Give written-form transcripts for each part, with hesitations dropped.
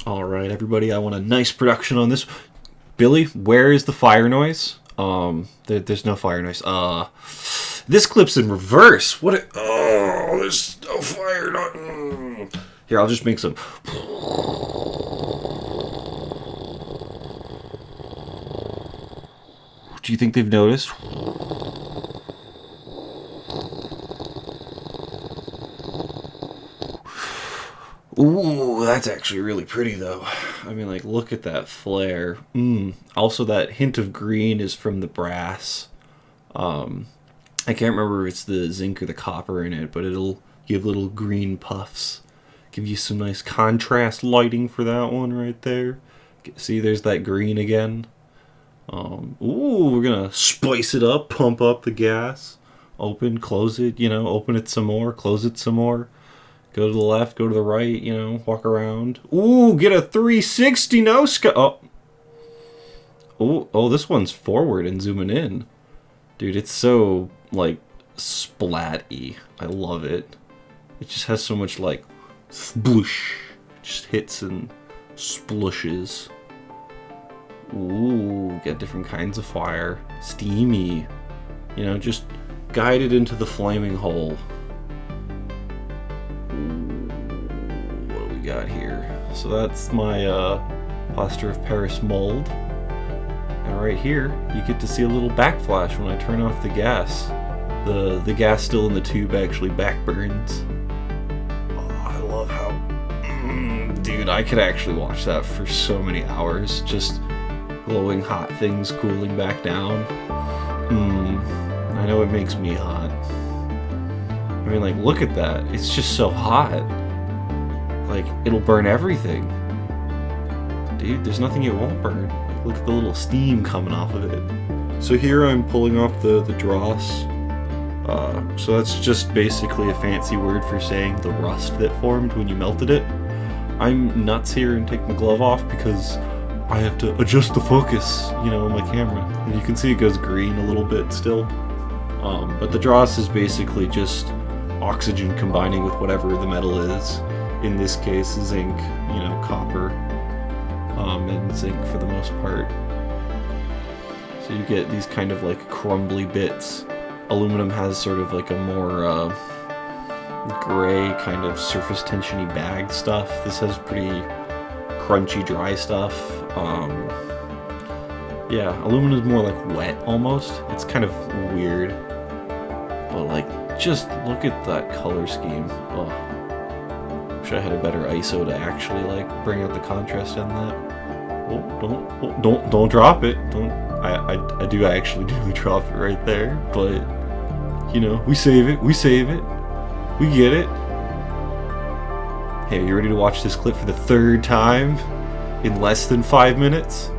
Alright, everybody, I want a nice production on this. Billy, where is the fire noise? There's no fire noise. This clip's in reverse. There's no fire noise. Here, I'll just make some. Do you think they've noticed? Ooh, that's actually really pretty, though. I mean, like, look at that flare. Also, that hint of green is from the brass. I can't remember if it's the zinc or the copper in it, but it'll give little green puffs. Give you some nice contrast lighting for that one right there. See, there's that green again. We're gonna spice it up, pump up the gas. Open, close it, open it some more, close it some more. Go to the left, go to the right, walk around. Ooh, get a 360 no-scope. Oh, this one's forward and zooming in. Dude, it's so, like, splatty. I love it. It just has so much, like, sploosh. Just hits and splooshes. Ooh, get different kinds of fire. Steamy. Just guided into the flaming hole. Got here. So that's my plaster of Paris mold. And right here, you get to see a little backflash when I turn off the gas. The gas still in the tube actually backburns. Oh, I love how... dude, I could actually watch that for so many hours. Just glowing hot things cooling back down. I know it makes me hot. I mean, like, look at that. It's just so hot. Like, it'll burn everything. Dude, there's nothing it won't burn. Like, look at the little steam coming off of it. So here I'm pulling off the dross. So that's just basically a fancy word for saying the rust that formed when you melted it. I'm nuts here and take my glove off because I have to adjust the focus, on my camera. And you can see it goes green a little bit still. But the dross is basically just oxygen combining with whatever the metal is. In this case, zinc, copper, and zinc for the most part. So you get these kind of like crumbly bits. Aluminum has sort of like a more gray kind of surface tensiony bag stuff. This has pretty crunchy dry stuff. Aluminum is more like wet almost. It's kind of weird. But like, just look at that color scheme. Oh. Wish I had a better ISO to actually like bring out the contrast in that. Don't drop it. I do actually drop it right there, but we save it. We get it. Hey, are you ready to watch this clip for the third time in less than 5 minutes?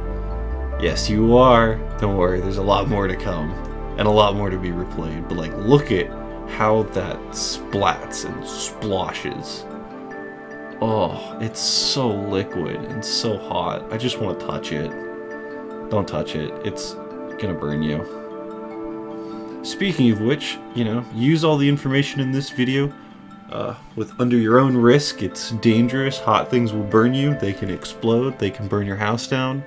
Yes, you are. Don't worry, there's a lot more to come and a lot more to be replayed. But like, look at how that splats and sploshes. Oh, it's so liquid and so hot. I just want to touch it. Don't touch it. It's gonna burn you. Speaking of which, use all the information in this video with under your own risk. It's dangerous. Hot things will burn you. They can explode. They can burn your house down.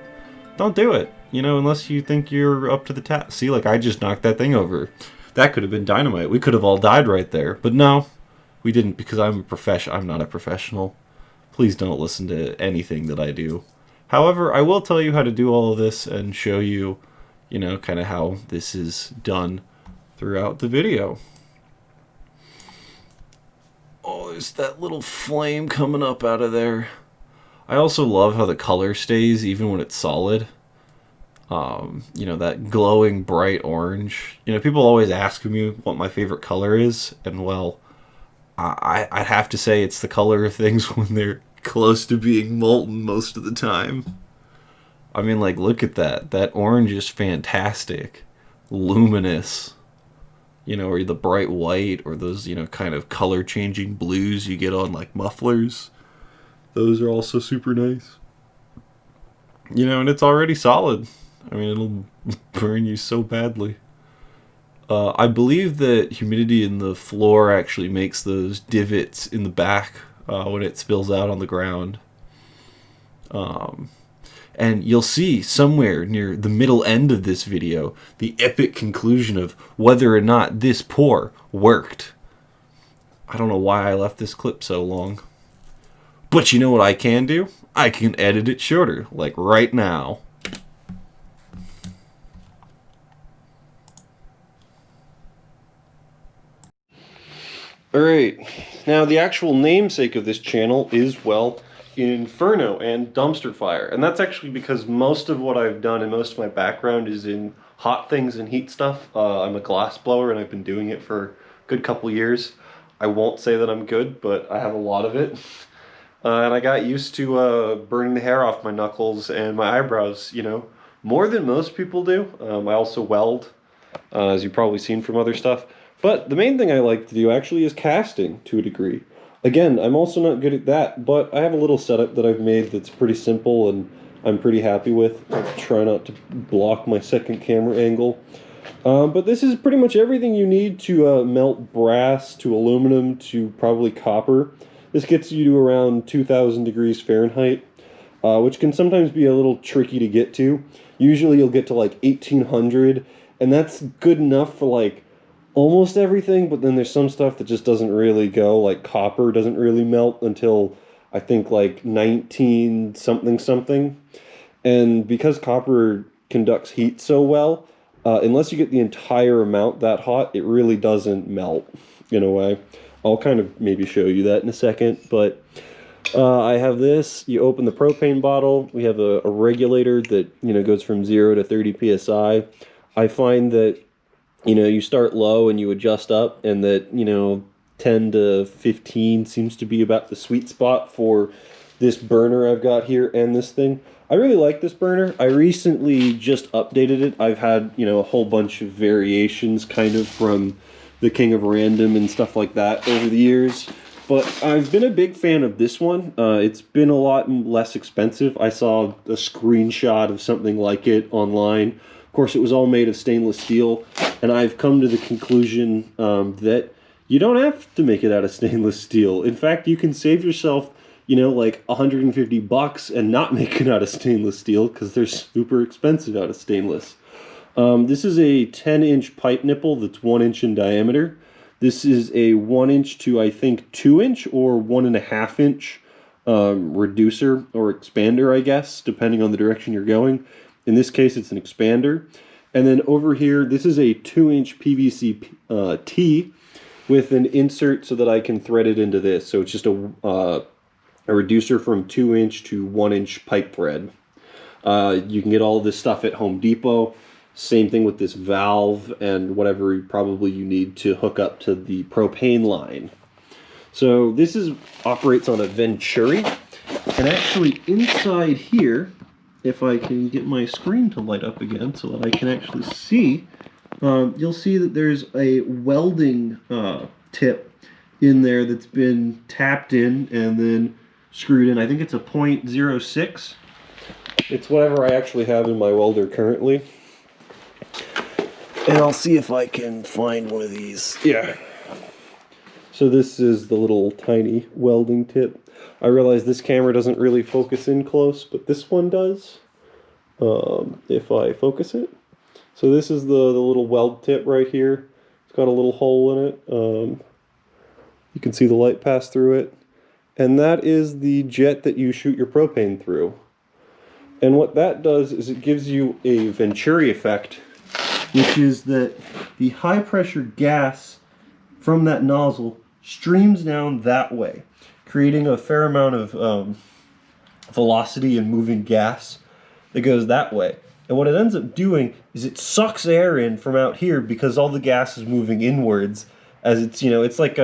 Don't do it, unless you think you're up to the task. See, like, I just knocked that thing over. That could have been dynamite. We could have all died right there. But no, we didn't, because I'm not a professional. Please don't listen to anything that I do. However, I will tell you how to do all of this and show you, kind of how this is done throughout the video. Oh, there's that little flame coming up out of there. I also love how the color stays even when it's solid. That glowing bright orange. People always ask me what my favorite color is, and well, I'd have to say it's the color of things when they're close to being molten most of the time. I mean, like, look at that. That orange is fantastic. Luminous. Or the bright white, or those, kind of color-changing blues you get on, like, mufflers. Those are also super nice. And it's already solid. I mean, it'll burn you so badly. I believe that humidity in the floor actually makes those divots in the back when it spills out on the ground. And you'll see somewhere near the middle end of this video the epic conclusion of whether or not this pour worked. I don't know why I left this clip so long. But you know what I can do? I can edit it shorter, like right now. Alright, now the actual namesake of this channel is, well, Inferno and Dumpster Fire. And that's actually because most of what I've done and most of my background is in hot things and heat stuff. I'm a glass blower and I've been doing it for a good couple years. I won't say that I'm good, but I have a lot of it. And I got used to burning the hair off my knuckles and my eyebrows, you know, more than most people do. I also weld, as you've probably seen from other stuff. But the main thing I like to do actually is casting, to a degree. Again, I'm also not good at that, but I have a little setup that I've made that's pretty simple and I'm pretty happy with. I'll try not to block my second camera angle. But this is pretty much everything you need to melt brass to aluminum to probably copper. This gets you to around 2,000 degrees Fahrenheit, which can sometimes be a little tricky to get to. Usually you'll get to like 1,800, and that's good enough for like almost everything, but then there's some stuff that just doesn't really go, like copper doesn't really melt until I think like 19 something something. And because copper conducts heat so well, unless you get the entire amount that hot, it really doesn't melt in a way. I'll kind of maybe show you that in a second, but I have this. You open the propane bottle. We have a regulator that, you know, goes from 0 to 30 psi. I find that, you know, you start low and you adjust up, and that, you know, 10 to 15 seems to be about the sweet spot for this burner I've got here and this thing. I really like this burner. I recently just updated it. I've had, you know, a whole bunch of variations kind of from the King of Random and stuff like that over the years. But I've been a big fan of this one. It's been a lot less expensive. I saw a screenshot of something like it online. Of course, it was all made of stainless steel, and I've come to the conclusion that you don't have to make it out of stainless steel. In fact, you can save yourself, you know, like $150 and not make it out of stainless steel, because they're super expensive out of stainless. This is a 10-inch pipe nipple that's 1 inch in diameter. This is a 1 inch to, I think, 2 inch or 1.5 inch reducer or expander, I guess, depending on the direction you're going. In this case, it's an expander. And then over here, this is a 2-inch PVC T with an insert so that I can thread it into this. So it's just a reducer from 2-inch to 1-inch pipe thread. You can get all this stuff at Home Depot. Same thing with this valve and whatever probably you need to hook up to the propane line. So this operates on a Venturi. And actually inside here, if I can get my screen to light up again so that I can actually see, you'll see that there's a welding tip in there that's been tapped in and then screwed in. I think it's a 0.06. It's whatever I actually have in my welder currently. And I'll see if I can find one of these. Yeah. So this is the little tiny welding tip. I realize this camera doesn't really focus in close, but this one does. If I focus it. So this is the little weld tip right here. It's got a little hole in it. You can see the light pass through it. And that is the jet that you shoot your propane through. And what that does is it gives you a Venturi effect, which is that the high pressure gas from that nozzle streams down that way, creating a fair amount of velocity and moving gas that goes that way. And what it ends up doing is it sucks air in from out here because all the gas is moving inwards, as it's, you know, it's like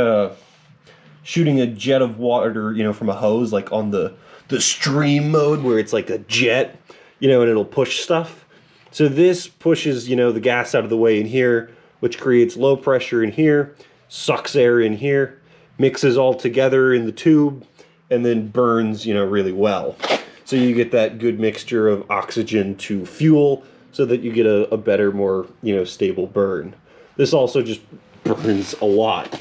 shooting a jet of water, you know, from a hose, like on the stream mode where it's like a jet, you know, and it'll push stuff. So this pushes, you know, the gas out of the way in here, which creates low pressure in here, sucks air in here, mixes all together in the tube, and then burns, you know, really well. So you get that good mixture of oxygen to fuel so that you get a better, more, you know, stable burn. This also just burns a lot.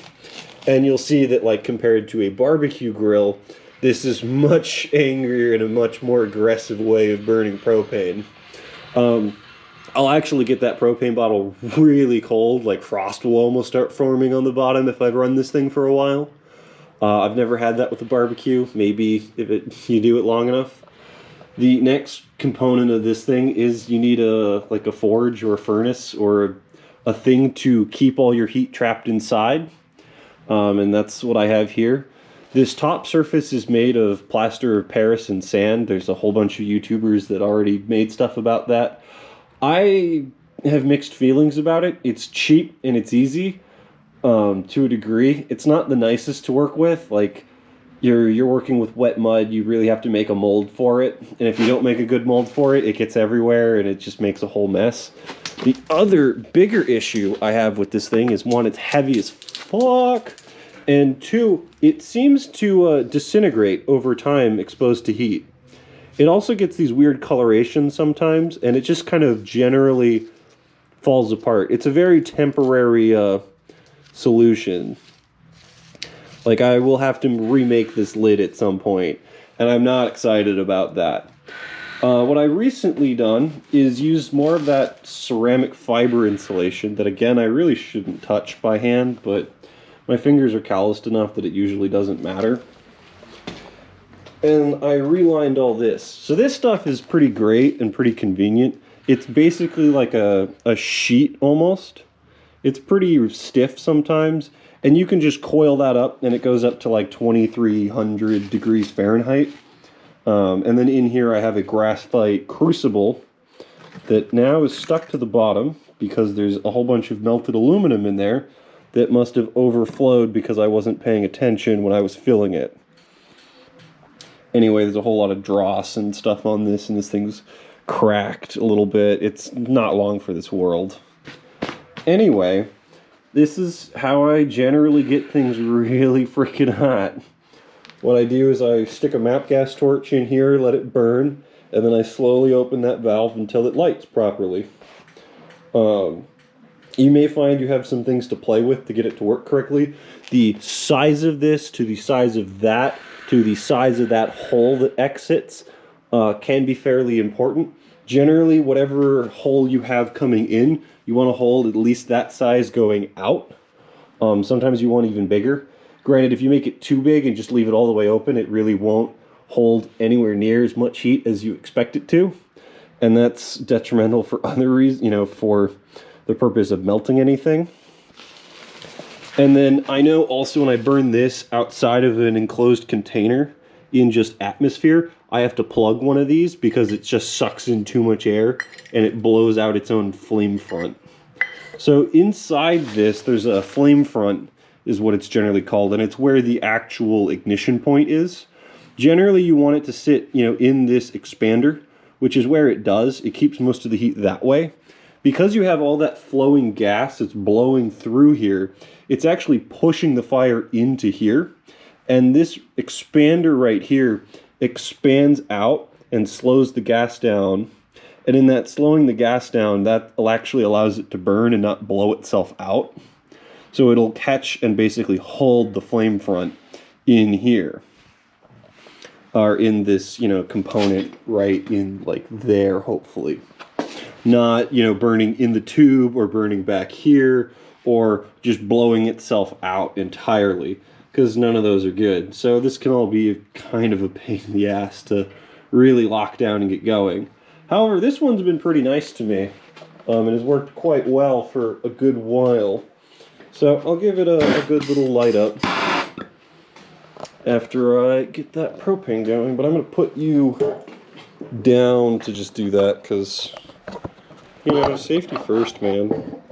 And you'll see that, like, compared to a barbecue grill, This is much angrier and a much more aggressive way of burning propane. I'll actually get that propane bottle really cold, like frost will almost start forming on the bottom if I run this thing for a while. I've never had that with a barbecue. Maybe if you do it long enough. The next component of this thing is you need a forge or a furnace or a thing to keep all your heat trapped inside. And that's what I have here. This top surface is made of plaster of Paris and sand. There's a whole bunch of YouTubers that already made stuff about that. I have mixed feelings about it. It's cheap and it's easy to a degree. It's not the nicest to work with. Like, you're working with wet mud, you really have to make a mold for it. And if you don't make a good mold for it, it gets everywhere and it just makes a whole mess. The other bigger issue I have with this thing is, one, it's heavy as fuck. And two, it seems to disintegrate over time exposed to heat. It also gets these weird colorations sometimes, and it just kind of generally falls apart. It's a very temporary solution. Like, I will have to remake this lid at some point, and I'm not excited about that. What I recently done is use more of that ceramic fiber insulation that, again, I really shouldn't touch by hand, but my fingers are calloused enough that it usually doesn't matter. And I relined all this. So this stuff is pretty great and pretty convenient. It's basically like a sheet almost. It's pretty stiff sometimes. And you can just coil that up and it goes up to like 2300 degrees Fahrenheit. And then in here I have a graphite crucible that now is stuck to the bottom because there's a whole bunch of melted aluminum in there that must have overflowed because I wasn't paying attention when I was filling it. Anyway, there's a whole lot of dross and stuff on this, and this thing's cracked a little bit. It's not long for this world. Anyway, this is how I generally get things really freaking hot. What I do is I stick a MAP gas torch in here, let it burn, and then I slowly open that valve until it lights properly. You may find you have some things to play with to get it to work correctly. The size of this to the size of that to the size of that hole that exits can be fairly important. Generally, whatever hole you have coming in, you want to hold at least that size going out. Sometimes you want even bigger. Granted, if you make it too big and just leave it all the way open, it really won't hold anywhere near as much heat as you expect it to. And that's detrimental for other reasons, for the purpose of melting anything. And then I know also when I burn this outside of an enclosed container in just atmosphere, I have to plug one of these because it just sucks in too much air and it blows out its own flame front. So inside this, there's a flame front, is what it's generally called, and it's where the actual ignition point is. Generally, you want it to sit, in this expander, which is where it does. It keeps most of the heat that way. Because you have all that flowing gas that's blowing through here, it's actually pushing the fire into here. And this expander right here expands out and slows the gas down. And in that slowing the gas down, that actually allows it to burn and not blow itself out. So it'll catch and basically hold the flame front in here. Or in this, component right in like there, hopefully. Not, burning in the tube or burning back here or just blowing itself out entirely, because none of those are good. So this can all be kind of a pain in the ass to really lock down and get going. However, this one's been pretty nice to me and has worked quite well for a good while. So I'll give it a good little light up after I get that propane going, but I'm going to put you down to just do that because, safety first, man.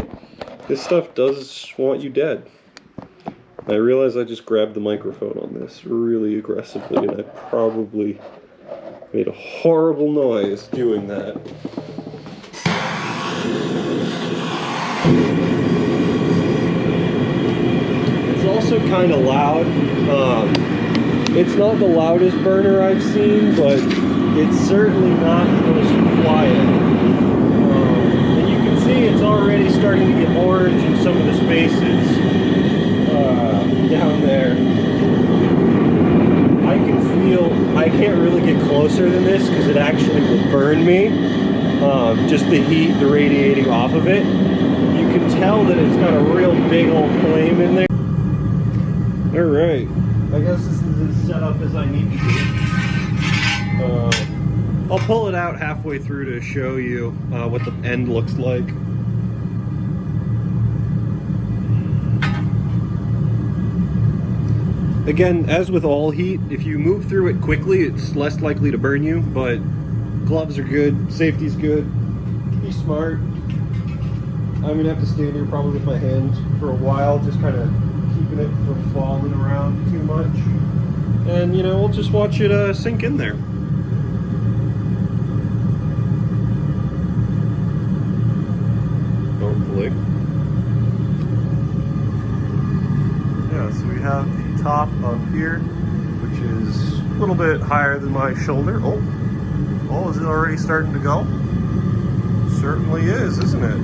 This stuff does want you dead. I realize I just grabbed the microphone on this really aggressively, and I probably made a horrible noise doing that. It's also kind of loud. It's not the loudest burner I've seen, but it's certainly not the most quiet. See, it's already starting to get orange in some of the spaces down there. I can I can't really get closer than this because it actually will burn me. Just the heat, the radiating off of it. You can tell that it's got a real big old flame in there. All right, I guess this is as set up as I need to be. I'll pull it out halfway through to show you what the end looks like. Again, as with all heat, if you move through it quickly, it's less likely to burn you, but gloves are good, safety's good, be smart. I'm gonna have to stand here probably with my hands for a while, just kind of keeping it from falling around too much. And, you know, we'll just watch it sink in there. Hopefully. Yeah, so we have the top up here, which is a little bit higher than my shoulder. Oh, is it already starting to go? Certainly is, isn't it?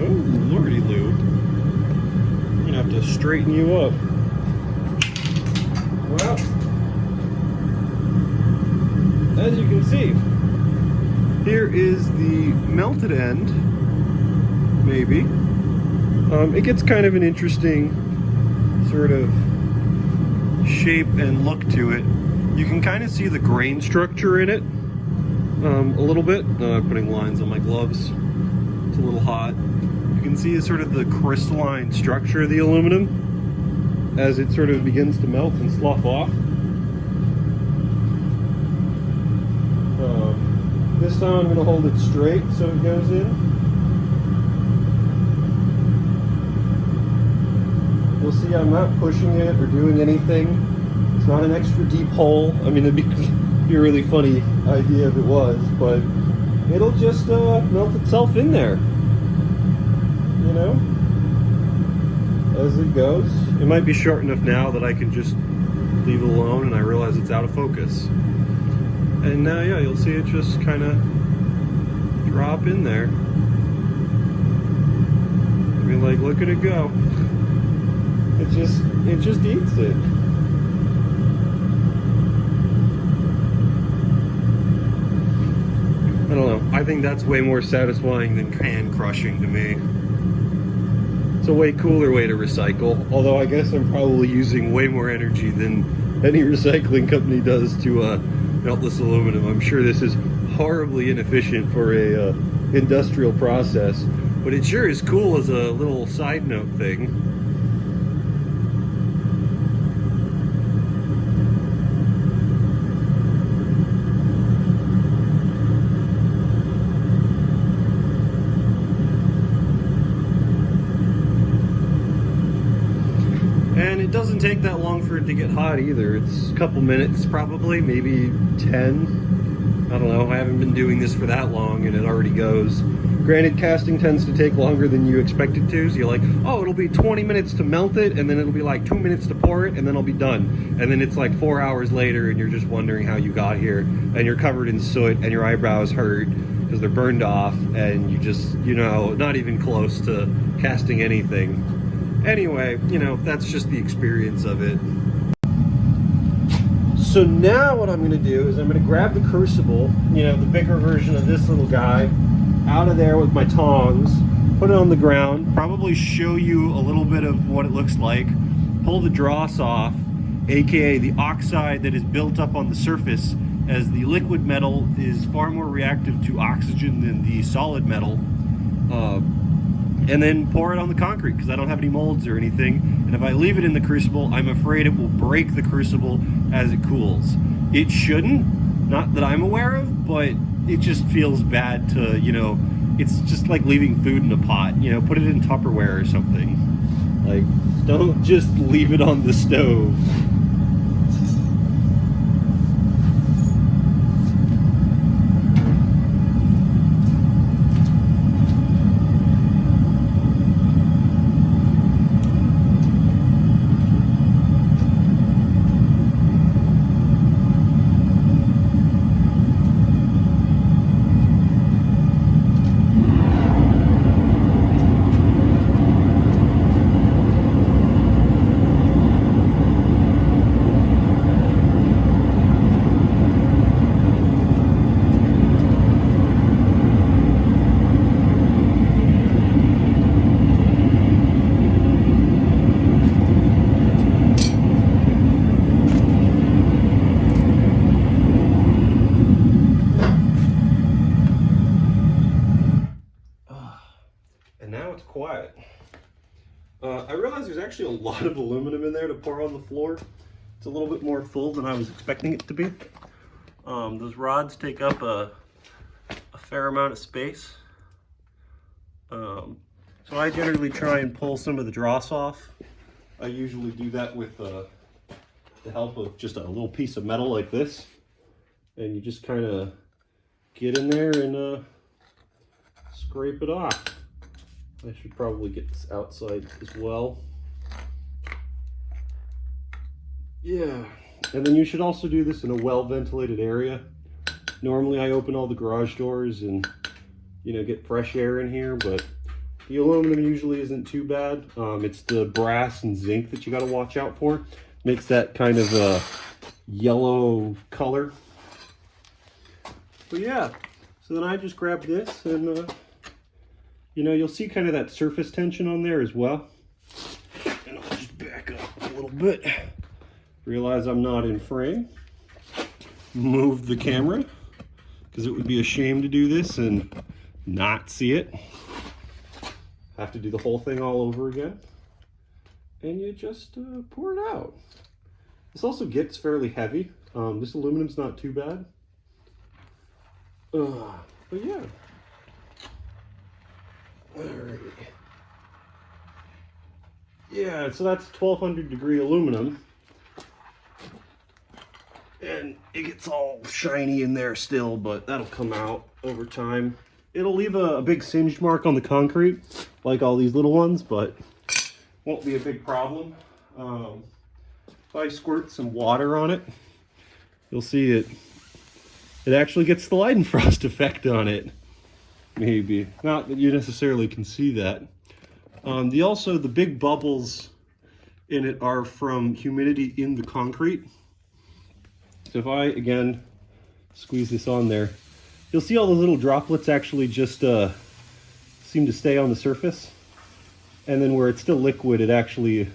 Oh, lordy loo. I'm gonna have to straighten you up. Well, as you can see, here is the melted end, maybe. It gets kind of an interesting sort of shape and look to it. You can kind of see the grain structure in it a little bit. Putting lines on my gloves. It's a little hot. You can see sort of the crystalline structure of the aluminum as it sort of begins to melt and slough off. This time I'm going to hold it straight so it goes in. You'll see I'm not pushing it or doing anything. It's not an extra deep hole. I mean, it'd be a really funny idea if it was, but it'll just melt itself in there. You know? As it goes. It might be short enough now that I can just leave it alone and I realize it's out of focus. And now, yeah, you'll see it just kind of drop in there. I mean, like, look at it go. It just eats it. I don't know. I think that's way more satisfying than can crushing to me. It's a way cooler way to recycle. Although I guess I'm probably using way more energy than any recycling company does to melt this aluminum. I'm sure this is horribly inefficient for a industrial process, but it sure is cool as a little side note thing. And it doesn't take that long for it to get hot either. It's a couple minutes probably, maybe 10. I don't know, I haven't been doing this for that long and it already goes. Granted, casting tends to take longer than you expect it to, so you're like, oh, it'll be 20 minutes to melt it, and then it'll be like 2 minutes to pour it, and then I'll be done. And then it's like 4 hours later and you're just wondering how you got here, and you're covered in soot and your eyebrows hurt because they're burned off, and you just, you know, not even close to casting anything. Anyway, you know, that's just the experience of it. So now what I'm going to do is I'm going to grab the crucible, you know, the bigger version of this little guy, out of there with my tongs, put it on the ground, probably show you a little bit of what it looks like, pull the dross off, aka the oxide that is built up on the surface, as the liquid metal is far more reactive to oxygen than the solid metal. And then pour it on the concrete because I don't have any molds or anything. And if I leave it in the crucible, I'm afraid it will break the crucible as it cools. It shouldn't, not that I'm aware of, but it just feels bad to, you know, it's just like leaving food in a pot, you know, put it in Tupperware or something. Like, don't just leave it on the stove. actually a lot of aluminum in there to pour on the floor. It's a little bit more full than I was expecting it to be. Those rods take up a fair amount of space. So I generally try and pull some of the dross off. I usually do that with the help of just a little piece of metal like this. And you just kind of get in there and scrape it off. I should probably get this outside as well. Yeah, and then you should also do this in a well-ventilated area. Normally I open all the garage doors and, you know, get fresh air in here, but the aluminum usually isn't too bad. It's the brass and zinc that you got to watch out for. Makes that kind of a yellow color. But yeah, so then I just grab this and, you know, you'll see kind of that surface tension on there as well. And I'll just back up a little bit. Realize I'm not in frame. Move the camera, because it would be a shame to do this and not see it. Have to do the whole thing all over again. And you just pour it out. This also gets fairly heavy. This aluminum's not too bad. But yeah. Alright. Yeah, so that's 1200 degree aluminum. And it gets all shiny in there still, but that'll come out over time. It'll leave a big singed mark on the concrete, like all these little ones, but won't be a big problem. If I squirt some water on it, you'll see it actually gets the Leidenfrost effect on it. Maybe. Not that you necessarily can see that. The big bubbles in it are from humidity in the concrete. So if I, again, squeeze this on there, you'll see all the little droplets actually just seem to stay on the surface. And then where it's still liquid, it actually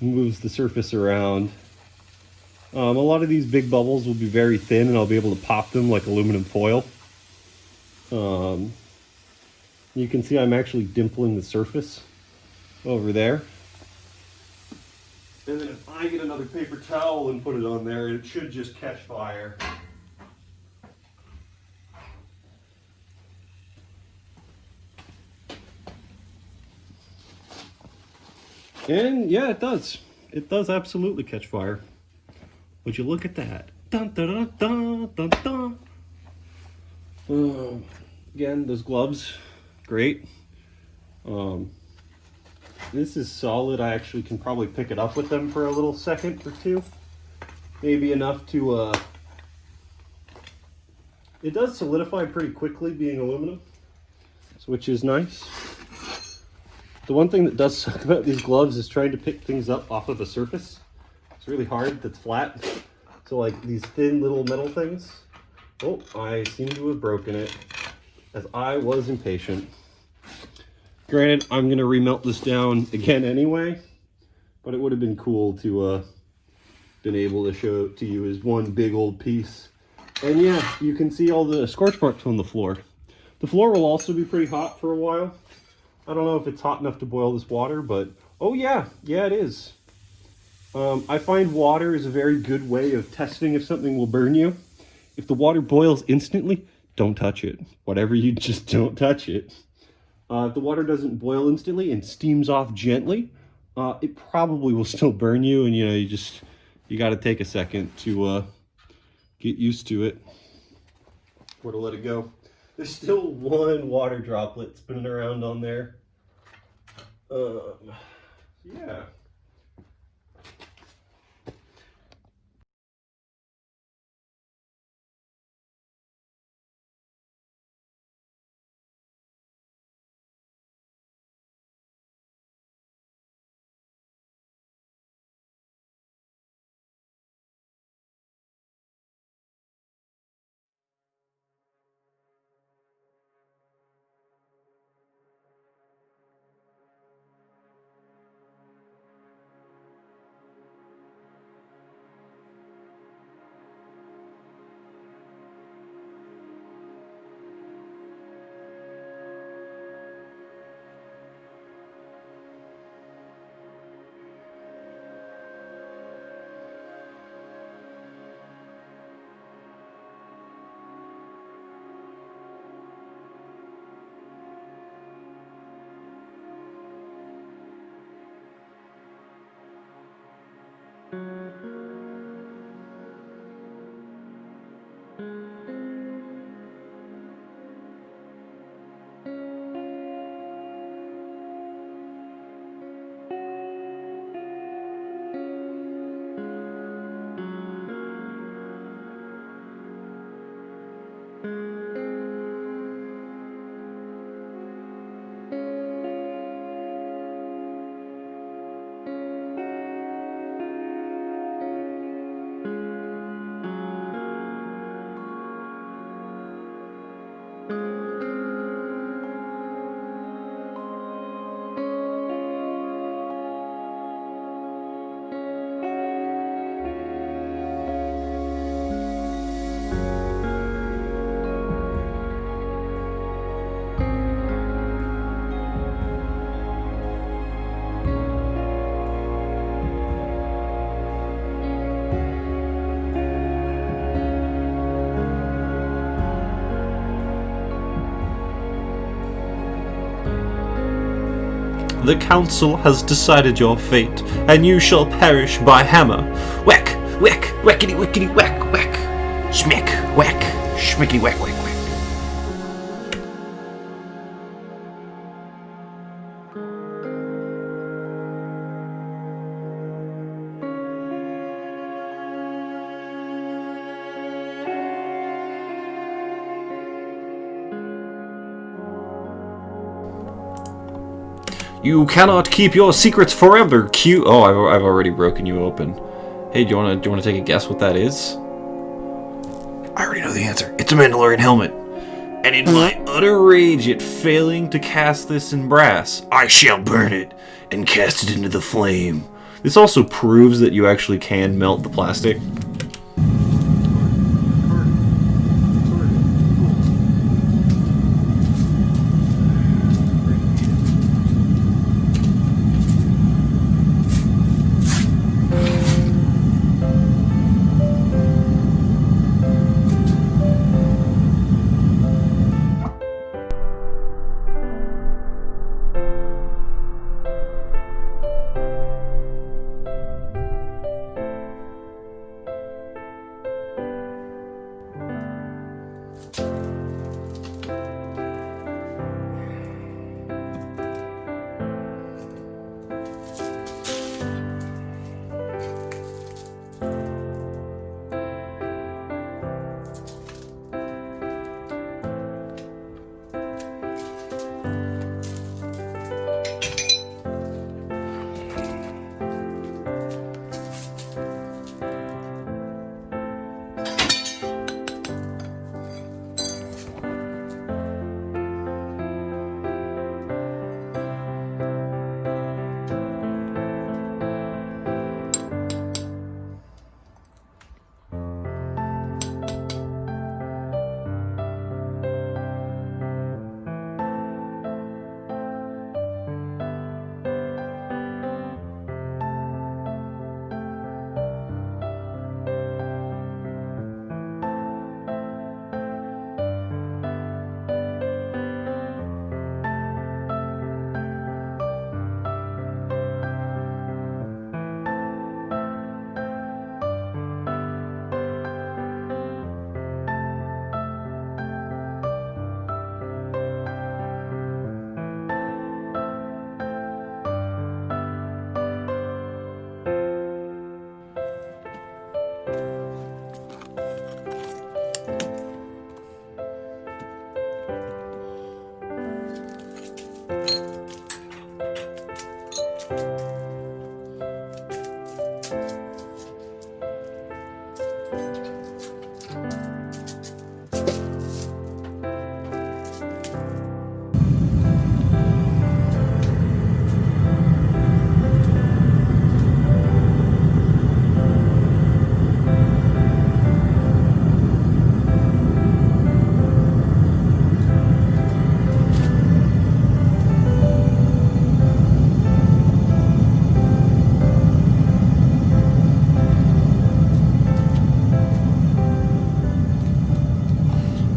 moves the surface around. A lot of these big bubbles will be very thin and I'll be able to pop them like aluminum foil. You can see I'm actually dimpling the surface over there. And then if I get another paper towel and put it on there, it should just catch fire. And yeah, it does. It does absolutely catch fire. Would you look at that? Dun, dun, dun, dun, dun, dun. Again, those gloves, great. This is solid. I actually can probably pick it up with them for a little second or two. Maybe enough to, it does solidify pretty quickly being aluminum, which is nice. The one thing that does suck about these gloves is trying to pick things up off of the surface. It's really hard, that's flat. So like these thin little metal things. Oh, I seem to have broken it as I was impatient. Granted, I'm gonna remelt this down again anyway, but it would have been cool to been able to show it to you as one big old piece. And yeah, you can see all the scorch marks on the floor. The floor will also be pretty hot for a while. I don't know if it's hot enough to boil this water, but oh yeah, it is. I find water is a very good way of testing if something will burn you. If the water boils instantly, don't touch it. Whatever you just don't touch it. If the water doesn't boil instantly and steams off gently, it probably will still burn you, and you got to take a second to get used to it or to let it go. There's still one water droplet spinning around on there. Yeah. The council has decided your fate, and you shall perish by hammer. Whack, whack, whackity, whackity, whack, whack. Schmick, whack, schmickity, whack, whack, whack. You cannot keep your secrets forever, Q. Oh, I've already broken you open. Hey, do you wanna take a guess what that is? I already know the answer. It's a Mandalorian helmet. And in my utter rage at failing to cast this in brass, I shall burn it and cast it into the flame. This also proves that you actually can melt the plastic.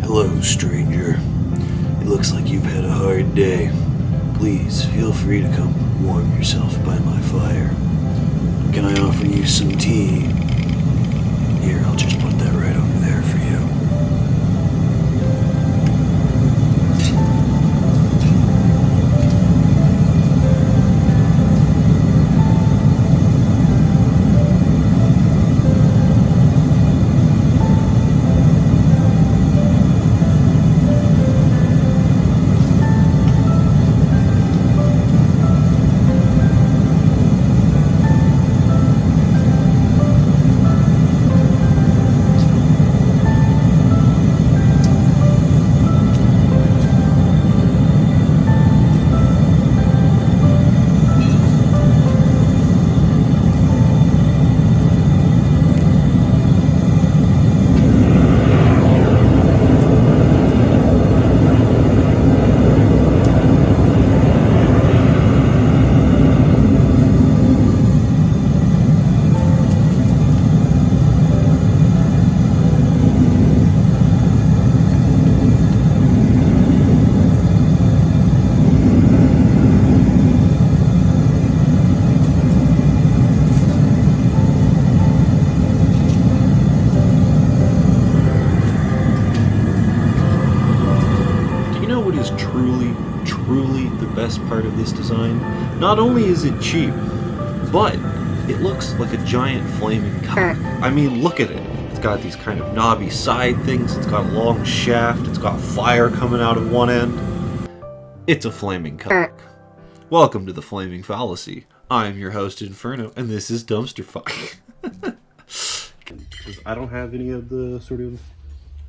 Hello, stranger. It looks like you've had a hard day. Please, feel free to come warm yourself by my fire. Can I offer you some tea? Here, I'll just put that right over there for you. truly, truly the best part of this design. Not only is it cheap, but it looks like a giant flaming cock. I mean, look at it. It's got these kind of knobby side things. It's got a long shaft. It's got fire coming out of one end. It's a flaming cock. Welcome to the Flaming Fallacy. I am your host, Inferno, and this is Dumpster Fire. I don't have any of the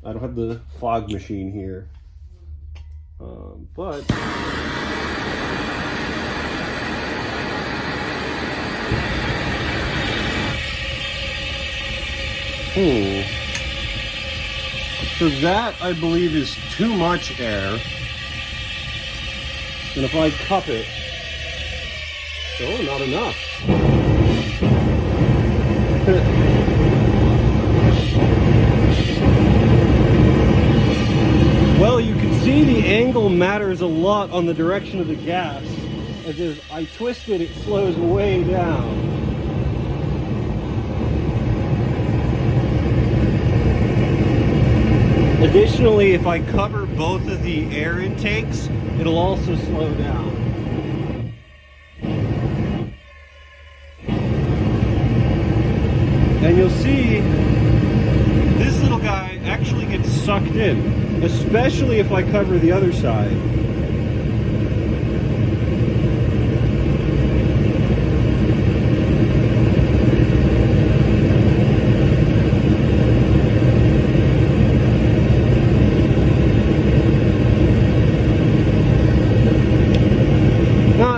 I don't have the fog machine here. But so that, I believe, is too much air. And if I cup it, oh, not enough. Well, you can see the angle matters a lot on the direction of the gas. As if I twist it, it slows way down. Additionally, if I cover both of the air intakes, it'll also slow down. And you'll see this little guy actually gets sucked in, especially if I cover the other side.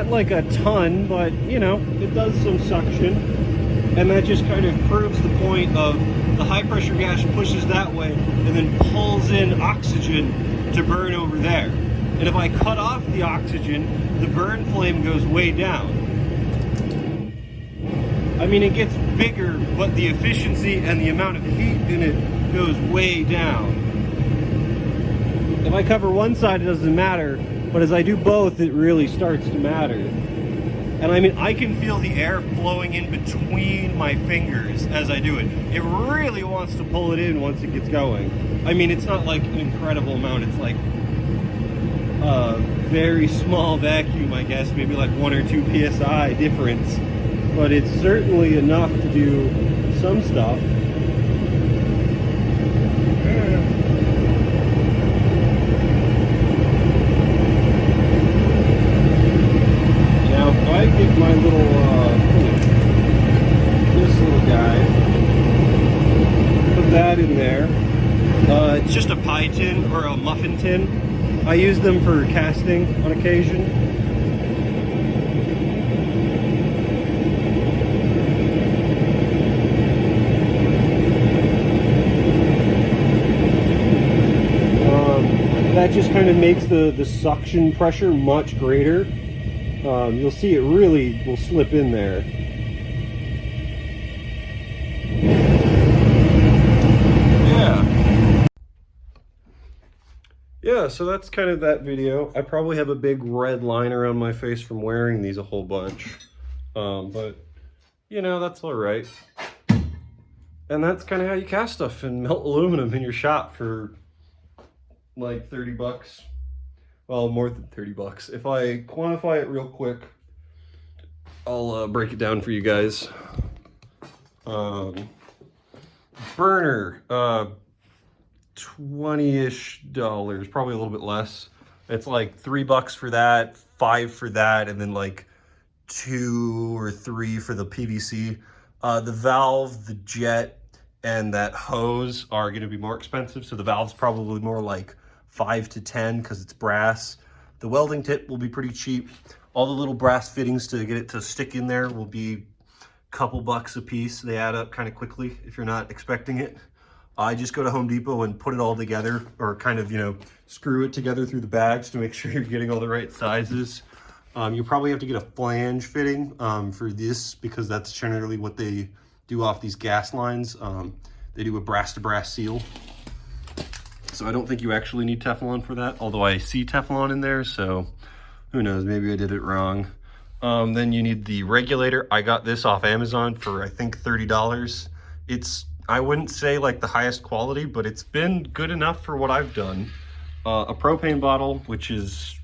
Like a ton, but you know, it does some suction, and that just kind of proves the point of the high pressure gas pushes that way and then pulls in oxygen to burn over there. And if I cut off the oxygen, the burn flame goes way down. I mean, it gets bigger, but the efficiency and the amount of heat in it goes way down. If I cover one side, it doesn't matter. But as I do both, it really starts to matter. And I mean, I can feel the air flowing in between my fingers as I do it. It really wants to pull it in once it gets going. I mean, it's not like an incredible amount. It's like a very small vacuum, I guess, maybe like 1 or 2 psi difference. But it's certainly enough to do some stuff. I get my little, this little guy, put that in there. It's just a pie tin or a muffin tin. I use them for casting on occasion. That just kind of makes the suction pressure much greater. You'll see it really will slip in there. Yeah, so that's kind of that video. I probably have a big red line around my face from wearing these a whole bunch. But, you know, that's all right. And that's kind of how you cast stuff and melt aluminum in your shop for like 30 bucks. Well, more than 30 bucks. If I quantify it real quick, I'll break it down for you guys. Burner, $20-ish, probably a little bit less. It's like $3 for that, $5 for that, and then like $2 or $3 for the PVC. The valve, the jet, and that hose are going to be more expensive. So the valve's probably more like 5 to 10 because it's brass. The welding tip will be pretty cheap. All the little brass fittings to get it to stick in there will be a couple bucks a piece. They add up kind of quickly if you're not expecting it. I just go to Home Depot and put it all together, or kind of, you know, screw it together through the bags to make sure you're getting all the right sizes. You probably have to get a flange fitting for this, because that's generally what they do off these gas lines. They do a brass to brass seal. So I don't think you actually need Teflon for that, although I see Teflon in there, so who knows, maybe I did it wrong. Then you need the regulator. I got this off Amazon for I think $30. It's, I wouldn't say like the highest quality, but it's been good enough for what I've done. a propane bottle, which is,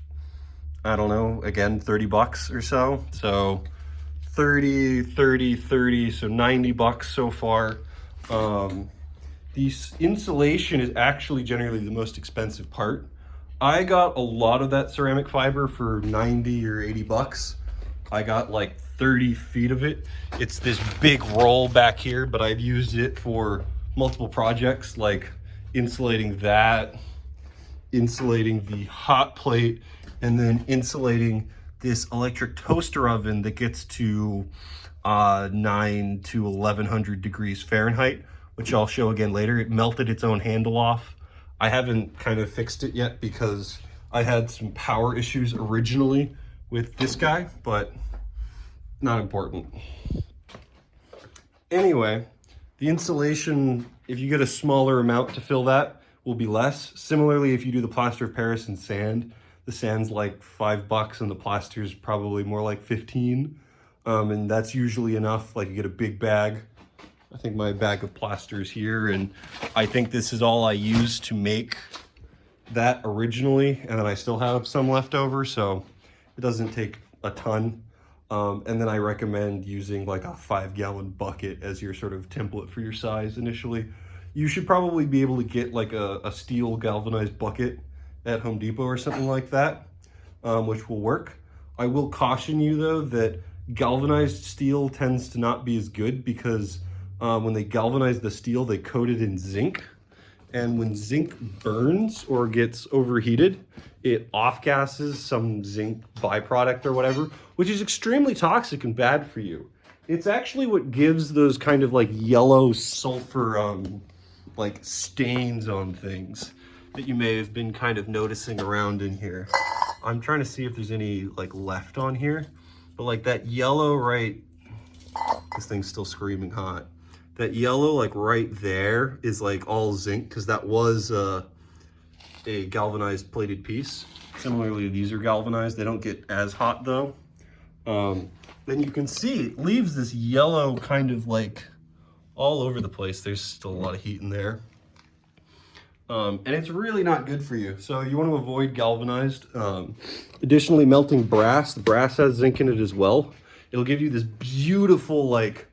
I don't know, again, 30 bucks or so. So 30, 30, 30, so 90 bucks so far. The insulation is actually generally the most expensive part. I got a lot of that ceramic fiber for 90 or 80 bucks. I got like 30 feet of it. It's this big roll back here, but I've used it for multiple projects like insulating that, insulating the hot plate, and then insulating this electric toaster oven that gets to 9 to 1100 degrees Fahrenheit, which I'll show again later. It melted its own handle off. I haven't kind of fixed it yet because I had some power issues originally with this guy, but not important. Anyway, the insulation, if you get a smaller amount to fill that, will be less. Similarly, if you do the plaster of Paris and sand, the sand's like $5 and the plaster's probably more like 15. And that's usually enough. Like you get a big bag. I think my bag of plaster is here, and I think this is all I used to make that originally, and then I still have some left over, so it doesn't take a ton. And then I recommend using like a 5-gallon bucket as your sort of template for your size initially. You should probably be able to get like a steel galvanized bucket at Home Depot or something like that, which will work. I will caution you though that galvanized steel tends to not be as good because when they galvanize the steel, they coat it in zinc. And when zinc burns or gets overheated, it off-gasses some zinc byproduct or whatever, which is extremely toxic and bad for you. It's actually what gives those kind of like yellow sulfur like stains on things that you may have been kind of noticing around in here. I'm trying to see if there's any like left on here, but like that yellow right, this thing's still screaming hot. That yellow, like right there, is like all zinc because that was a galvanized plated piece. Similarly, these are galvanized. They don't get as hot though. Then you can see it leaves this yellow kind of like all over the place. There's still a lot of heat in there. And it's really not good for you. So you want to avoid galvanized. Additionally, melting brass. The brass has zinc in it as well. It'll give you this beautiful like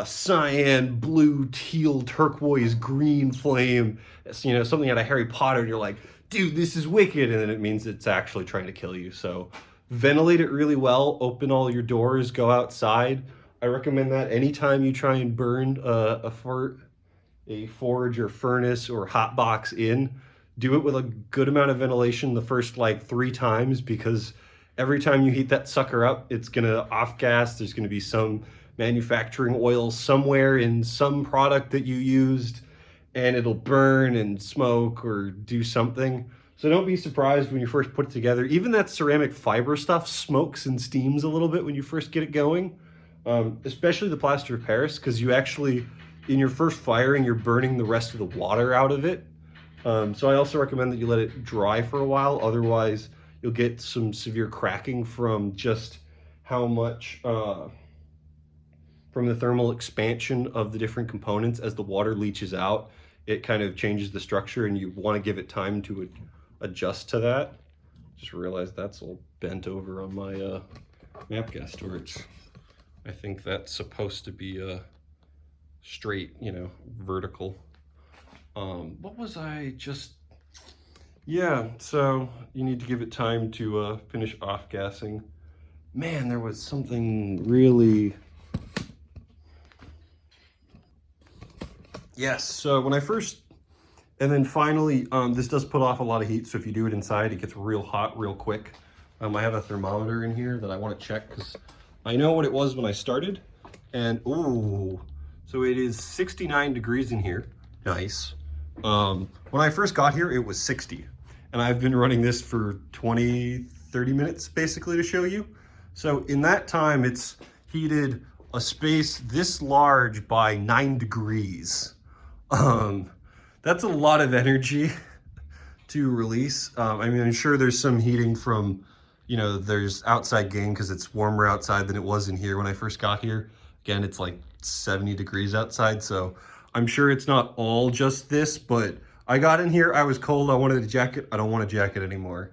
cyan, blue, teal, turquoise, green flame. It's, you know, something out of Harry Potter, and you're like, dude, this is wicked, and then it means it's actually trying to kill you. So ventilate it really well, open all your doors, go outside. I recommend that anytime you try and burn a forge or furnace or hot box in, do it with a good amount of ventilation the first like 3 times, because every time you heat that sucker up, it's gonna off gas. There's gonna be some manufacturing oil somewhere in some product that you used, and it'll burn and smoke or do something. So don't be surprised when you first put it together. Even that ceramic fiber stuff smokes and steams a little bit when you first get it going, especially the plaster of Paris, because you actually, in your first firing, you're burning the rest of the water out of it. So I also recommend that you let it dry for a while. Otherwise, you'll get some severe cracking from just how much from the thermal expansion of the different components. As the water leaches out, it kind of changes the structure, and you want to give it time to adjust to that. Just realized that's all bent over on my map gas storage. I think that's supposed to be straight, you know, vertical. What was I just... Yeah, so you need to give it time to finish off-gassing. Man, there was something really... Yes, so when I first, and then finally, this does put off a lot of heat, so if you do it inside, it gets real hot real quick. I have a thermometer in here that I want to check, because I know what it was when I started, and ooh, so it is 69 degrees in here. Nice. When I first got here, it was 60, and I've been running this for 20-30 minutes, basically, to show you. So in that time, it's heated a space this large by 9 degrees. That's a lot of energy to release. I mean, I'm sure there's some heating from, you know, there's outside gain because it's warmer outside than it was in here when I first got here. Again, it's like 70 degrees outside, so I'm sure it's not all just this, but I got in here, I was cold, I wanted a jacket, I don't want a jacket anymore.